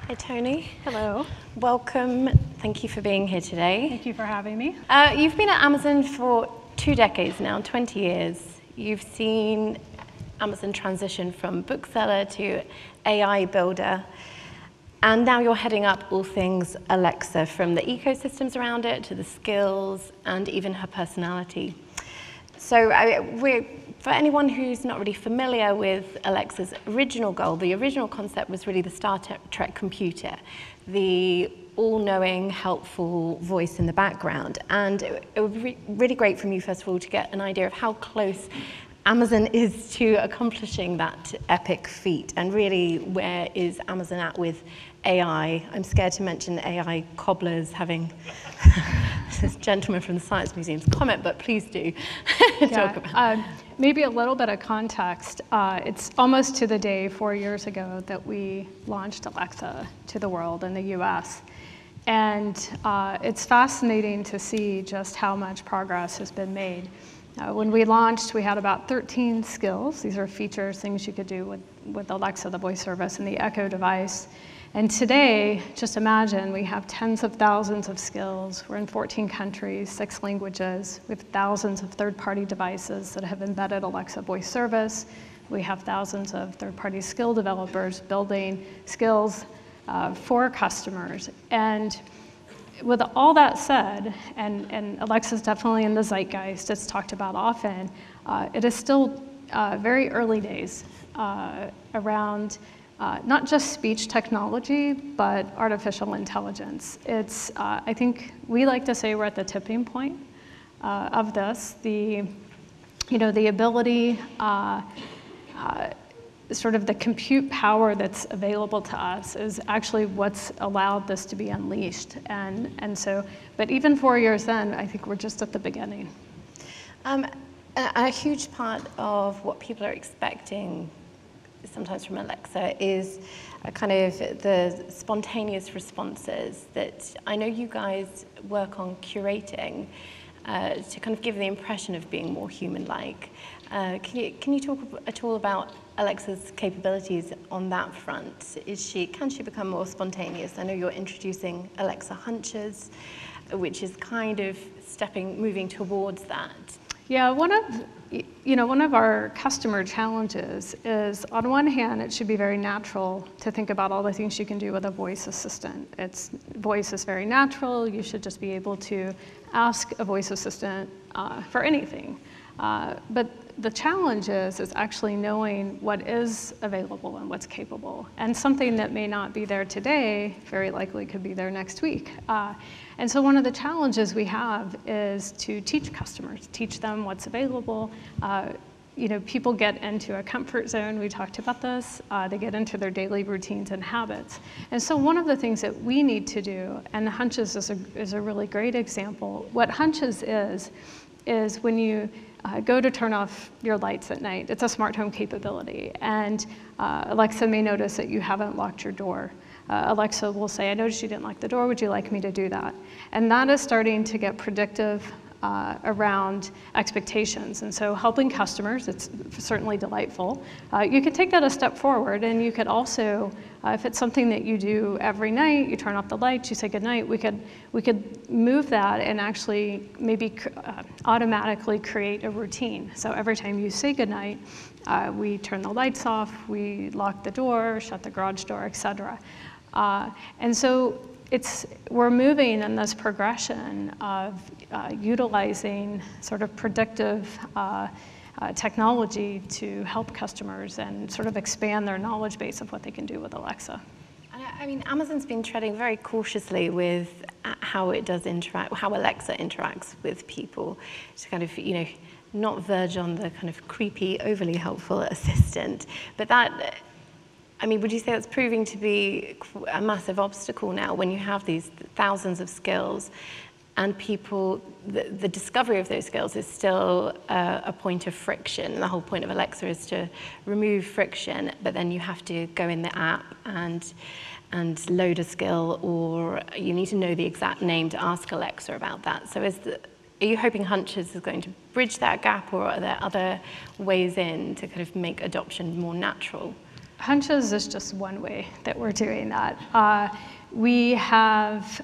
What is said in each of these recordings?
Hi, Toni. Hello. Welcome. Thank you for being here today. Thank you for having me. You've been at Amazon for 2 decades now, 20 years. You've seen Amazon transition from bookseller to AI builder. And now you're heading up all things Alexa, from the ecosystems around it to the skills and even her personality. So for anyone who's not really familiar with Alexa's original goal, the original concept was really the Star Trek computer, the all-knowing, helpful voice in the background. And it would be really great from you, first of all, to get an idea of how close Amazon is to accomplishing that epic feat, and really where is Amazon at with AI. I'm scared to mention AI cobblers having this gentleman from the Science Museum's comment, but please do talk about it. Maybe a little bit of context. It's almost to the day 4 years ago that we launched Alexa to the world in the US. And it's fascinating to see just how much progress has been made. When we launched, we had about 13 skills. These are features, things you could do with Alexa, the voice service, and the Echo device. And today, just imagine, we have tens of thousands of skills. We're in 14 countries, 6 languages. We have thousands of third-party devices that have embedded Alexa voice service. We have thousands of third-party skill developers building skills for customers. And with all that said, and Alexa's definitely in the zeitgeist, it's talked about often, it is still very early days around not just speech technology, but artificial intelligence. It's, I think we like to say we're at the tipping point of this. The ability, sort of the compute power that's available to us is actually what's allowed this to be unleashed. And so, but even 4 years in, I think we're just at the beginning. A huge part of what people are expecting sometimes from Alexa is a kind of the spontaneous responses that I know you guys work on curating to kind of give the impression of being more human-like. Can you talk at all about Alexa's capabilities on that front? Can she become more spontaneous? I know you're introducing Alexa Hunches, which is kind of moving towards that. Yeah, one of our customer challenges is, on one hand, it should be very natural to think about all the things you can do with a voice assistant. Voice is very natural. You should just be able to ask a voice assistant for anything. But the challenge is actually knowing what is available and what's capable. And something that may not be there today very likely could be there next week. And so one of the challenges we have is to teach customers, teach them what's available. People get into a comfort zone. We talked about this. They get into their daily routines and habits. And so one of the things that we need to do, and Hunches is a really great example. What Hunches is when you go to turn off your lights at night. It's a smart home capability. And Alexa may notice that you haven't locked your door. Alexa will say, I noticed you didn't lock the door. Would you like me to do that? And that is starting to get predictive around expectations. And so helping customers, it's certainly delightful. You could take that a step forward, and you could also, if it's something that you do every night, you turn off the lights, you say goodnight, we could move that and actually maybe automatically create a routine. So every time you say goodnight, we turn the lights off, we lock the door, shut the garage door, et cetera. And so we're moving in this progression of utilizing sort of predictive technology to help customers and sort of expand their knowledge base of what they can do with Alexa. I mean, Amazon's been treading very cautiously with how it does how Alexa interacts with people to kind of, not verge on the kind of creepy, overly helpful assistant. But that, I mean, would you say that's proving to be a massive obstacle now when you have these thousands of skills and people, the discovery of those skills is still a point of friction. The whole point of Alexa is to remove friction, but then you have to go in the app and load a skill, or you need to know the exact name to ask Alexa about that. So are you hoping Hunches is going to bridge that gap, or are there other ways in to kind of make adoption more natural? Hunches is just one way that we're doing that. We have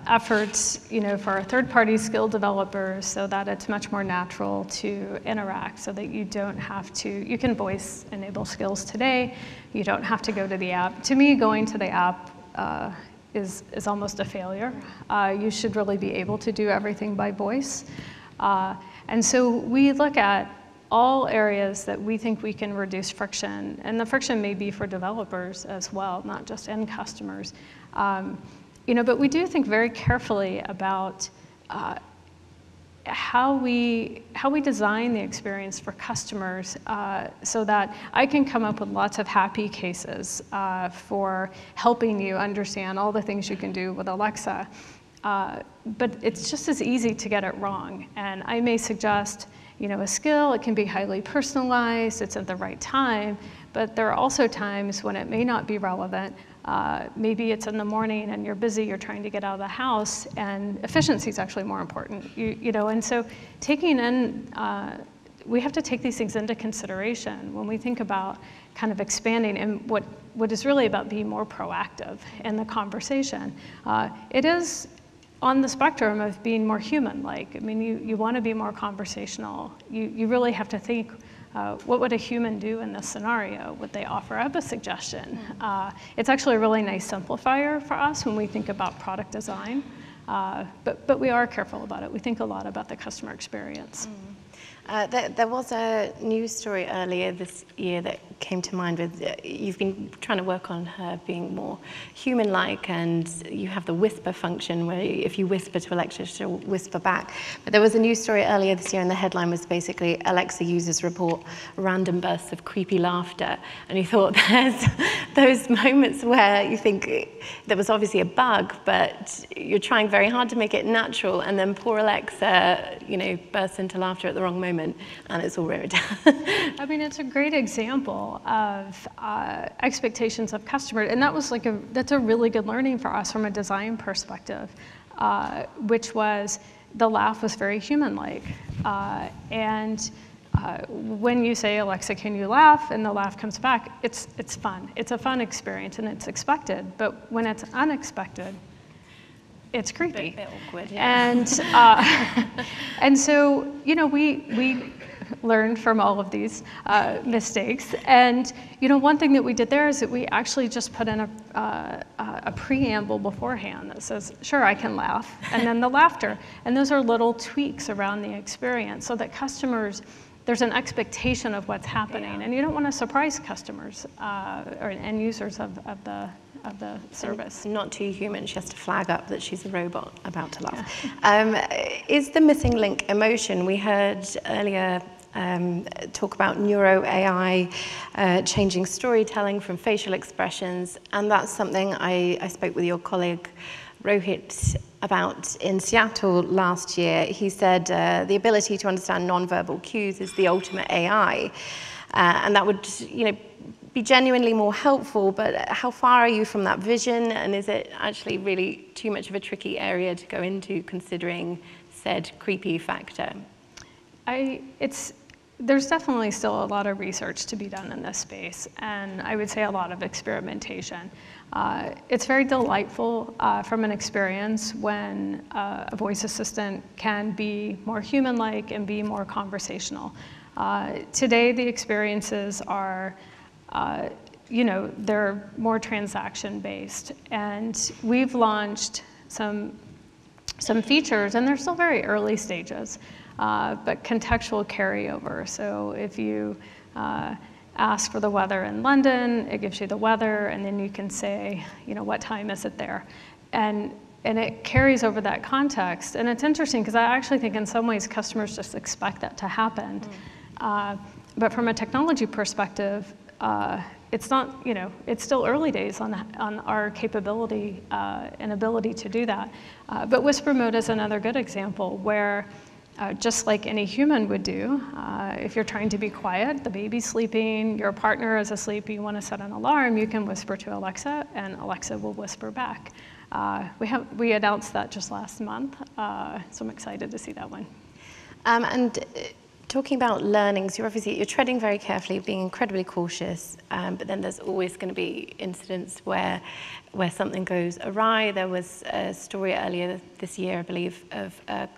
efforts, for our third-party skill developers so that it's much more natural to interact, so that you don't have to. You can voice-enable skills today. You don't have to go to the app. To me, going to the app is almost a failure. You should really be able to do everything by voice. And so we look at all areas that we think we can reduce friction, and the friction may be for developers as well, not just end customers. But we do think very carefully about how we design the experience for customers, so that I can come up with lots of happy cases for helping you understand all the things you can do with Alexa. But it's just as easy to get it wrong. And I may suggest, a skill. It can be highly personalized. It's at the right time. But there are also times when it may not be relevant. Maybe it's in the morning and you're busy. You're trying to get out of the house, and efficiency is actually more important. And so we have to take these things into consideration when we think about kind of expanding and what is really about being more proactive in the conversation. It is on the spectrum of being more human-like. I mean, you want to be more conversational. You really have to think, what would a human do in this scenario? Would they offer up a suggestion? It's actually a really nice simplifier for us when we think about product design. But we are careful about it. We think a lot about the customer experience. There was a news story earlier this year that came to mind with, you've been trying to work on her being more human-like, and you have the whisper function where if you whisper to Alexa, she'll whisper back. But there was a news story earlier this year, and the headline was basically, Alexa users report random bursts of creepy laughter. And you thought, there's those moments where you think there was obviously a bug, but you're trying very hard to make it natural, and then poor Alexa, bursts into laughter at the wrong moment, and it's all ruined. I mean, it's a great example of expectations of customers, and that's a really good learning for us from a design perspective, which was the laugh was very human-like, and when you say, Alexa, can you laugh, and the laugh comes back, it's fun. It's a fun experience, and it's expected. But when it's unexpected, it's creepy. A bit awkward, yeah. And so, we learned from all of these mistakes. And, one thing that we did there is that we actually just put in a preamble beforehand that says, sure, I can laugh, and then the laughter. And those are little tweaks around the experience so that customers, there's an expectation of what's happening. Yeah. And you don't want to surprise customers or end users of the service. And not too human. She has to flag up that she's a robot about to laugh. Yeah. Is the missing link emotion? We heard earlier talk about neuro AI changing storytelling from facial expressions, and that's something I spoke with your colleague Reid about in Seattle last year. He said the ability to understand nonverbal cues is the ultimate AI, and that would be genuinely more helpful, but how far are you from that vision, and is it actually really too much of a tricky area to go into considering said creepy factor? There's definitely still a lot of research to be done in this space, and I would say a lot of experimentation. It's very delightful from an experience when a voice assistant can be more human-like and be more conversational. Today, the experiences are they're more transaction-based, and we've launched some features, and they're still very early stages, but contextual carryover. So if you ask for the weather in London, it gives you the weather, and then you can say, what time is it there? And it carries over that context. And it's interesting because I actually think in some ways customers just expect that to happen. But from a technology perspective, it's not, it's still early days on our capability and ability to do that. But whisper mode is another good example where just like any human would do, if you're trying to be quiet, the baby's sleeping, your partner is asleep, you want to set an alarm, you can whisper to Alexa, and Alexa will whisper back. We announced that just last month, so I'm excited to see that one. And talking about learnings, you're treading very carefully, being incredibly cautious, but then there's always going to be incidents where something goes awry. There was a story earlier this year, I believe, of a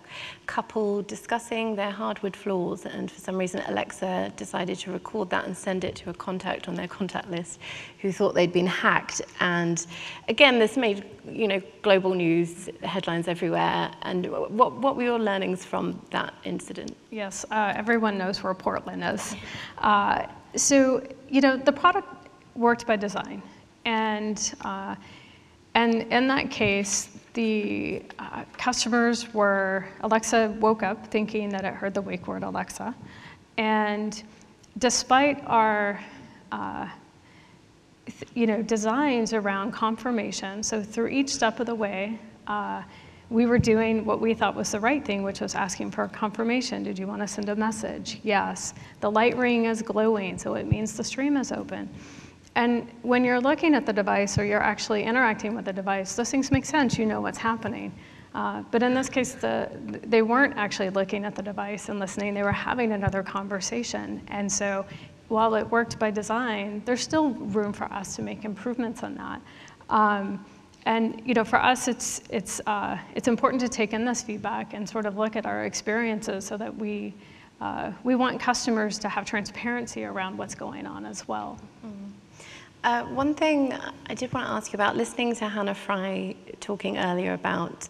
couple discussing their hardwood floors, and for some reason Alexa decided to record that and send it to a contact on their contact list who thought they'd been hacked. And again, this made global news headlines everywhere. And what were your learnings from that incident? Yes, everyone knows where Portland is. So the product worked by design. And in that case, the customers Alexa woke up thinking that it heard the wake word Alexa. And despite our designs around confirmation, so through each step of the way, we were doing what we thought was the right thing, which was asking for confirmation. Did you want to send a message? Yes. The light ring is glowing, so it means the stream is open. And when you're looking at the device or you're actually interacting with the device, those things make sense. You know what's happening. But in this case, they weren't actually looking at the device and listening. They were having another conversation. And so while it worked by design, there's still room for us to make improvements on that. And for us, it's important to take in this feedback and sort of look at our experiences so that we want customers to have transparency around what's going on as well. One thing I did want to ask you about, listening to Hannah Fry talking earlier about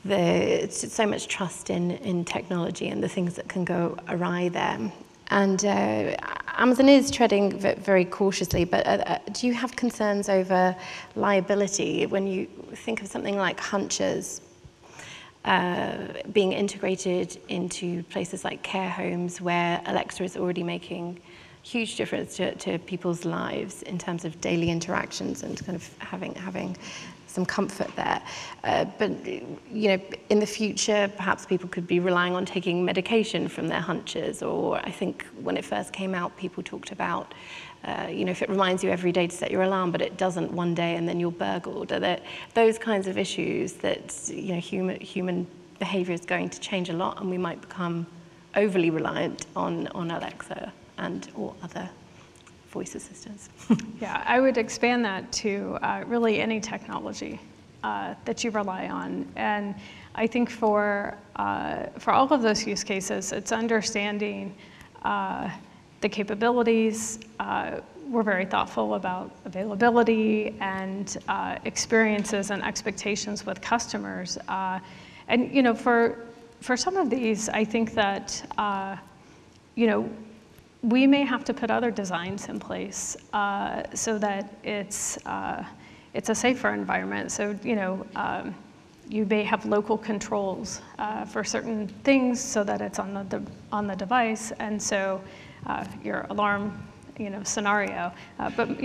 so much trust in technology and the things that can go awry there. And Amazon is treading very cautiously, but do you have concerns over liability when you think of something like hunches being integrated into places like care homes where Alexa is already making huge difference to people's lives in terms of daily interactions and kind of having some comfort there. But in the future, perhaps people could be relying on taking medication from their hunches. Or I think when it first came out, people talked about, if it reminds you every day to set your alarm, but it doesn't one day, and then you're burgled. Are there those kinds of issues that human behavior is going to change a lot, and we might become overly reliant on Alexa or other voice assistants? Yeah, I would expand that to really any technology that you rely on. And I think for all of those use cases, it's understanding the capabilities. We're very thoughtful about availability and experiences and expectations with customers. And for some of these, I think that we may have to put other designs in place so that it's a safer environment. So you may have local controls for certain things so that it's on the device, and so your alarm scenario. But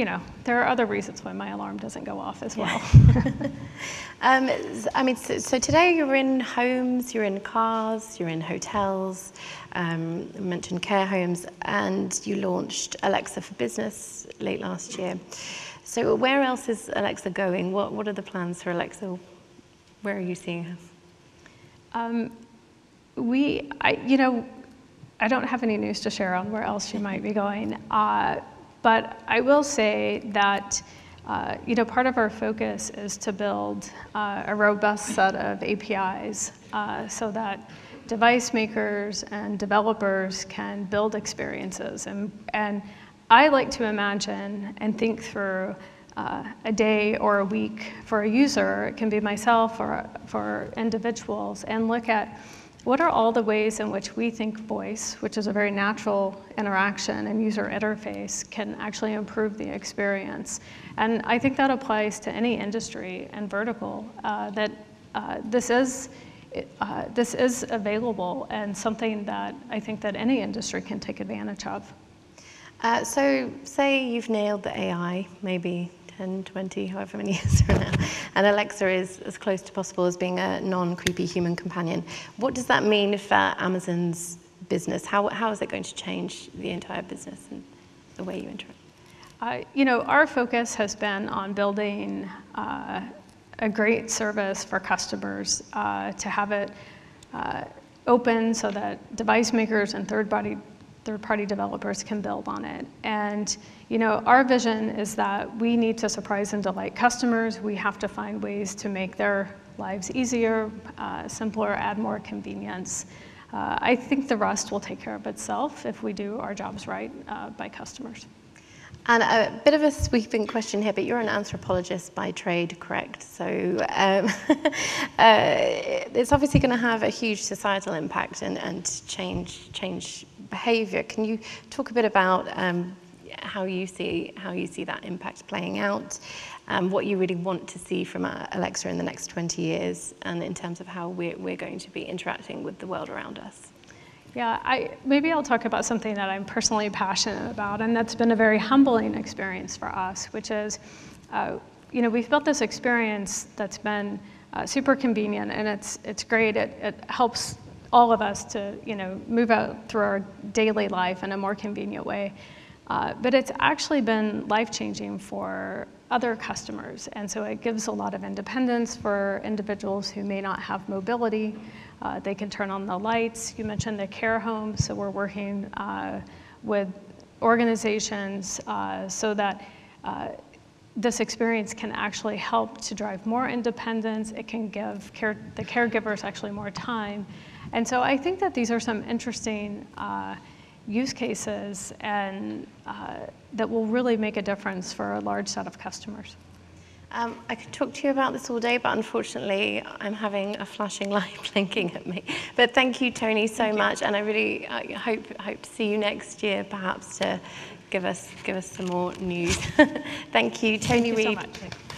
there are other reasons why my alarm doesn't go off as well. So today you're in homes, you're in cars, you're in hotels, you mentioned care homes, and you launched Alexa for Business late last year. So where else is Alexa going? What are the plans for Alexa? Where are you seeing her? I don't have any news to share on where else she might be going, but I will say that part of our focus is to build a robust set of APIs so that device makers and developers can build experiences. And I like to imagine and think through a day or a week for a user, it can be myself or for individuals, and look at what are all the ways in which we think voice, which is a very natural interaction and user interface, can actually improve the experience. And I think that applies to any industry and vertical, that this is available and something that I think that any industry can take advantage of. So say you've nailed the AI, maybe 10, 20, however many years from now, and Alexa is as close to possible as being a non-creepy human companion. What does that mean for Amazon's business? How is it going to change the entire business and the way you interact? Our focus has been on building a great service for customers, to have it open so that device makers and third-party developers can build on it. And our vision is that we need to surprise and delight customers. We have to find ways to make their lives easier, simpler, add more convenience. I think the rest will take care of itself if we do our jobs right by customers. And a bit of a sweeping question here, but you're an anthropologist by trade, correct? So it's obviously going to have a huge societal impact and change behavior. Can you talk a bit about how you see that impact playing out, what you really want to see from Alexa in the next 20 years, and in terms of how we're going to be interacting with the world around us? Yeah, maybe I'll talk about something that I'm personally passionate about, and that's been a very humbling experience for us, which is, we've built this experience that's been super convenient, and it's great. It helps all of us to, move out through our daily life in a more convenient way. But it's actually been life-changing for other customers, and so it gives a lot of independence for individuals who may not have mobility. They can turn on the lights. You mentioned the care home, so we're working with organizations so that this experience can actually help to drive more independence. It can give the caregivers actually more time. And so I think that these are some interesting use cases and that will really make a difference for a large set of customers. I could talk to you about this all day, but unfortunately, I'm having a flashing light blinking at me. But thank you, Toni, so much, and I really hope to see you next year, perhaps to give us some more news. Thank you, Toni Reid. Thank you so much.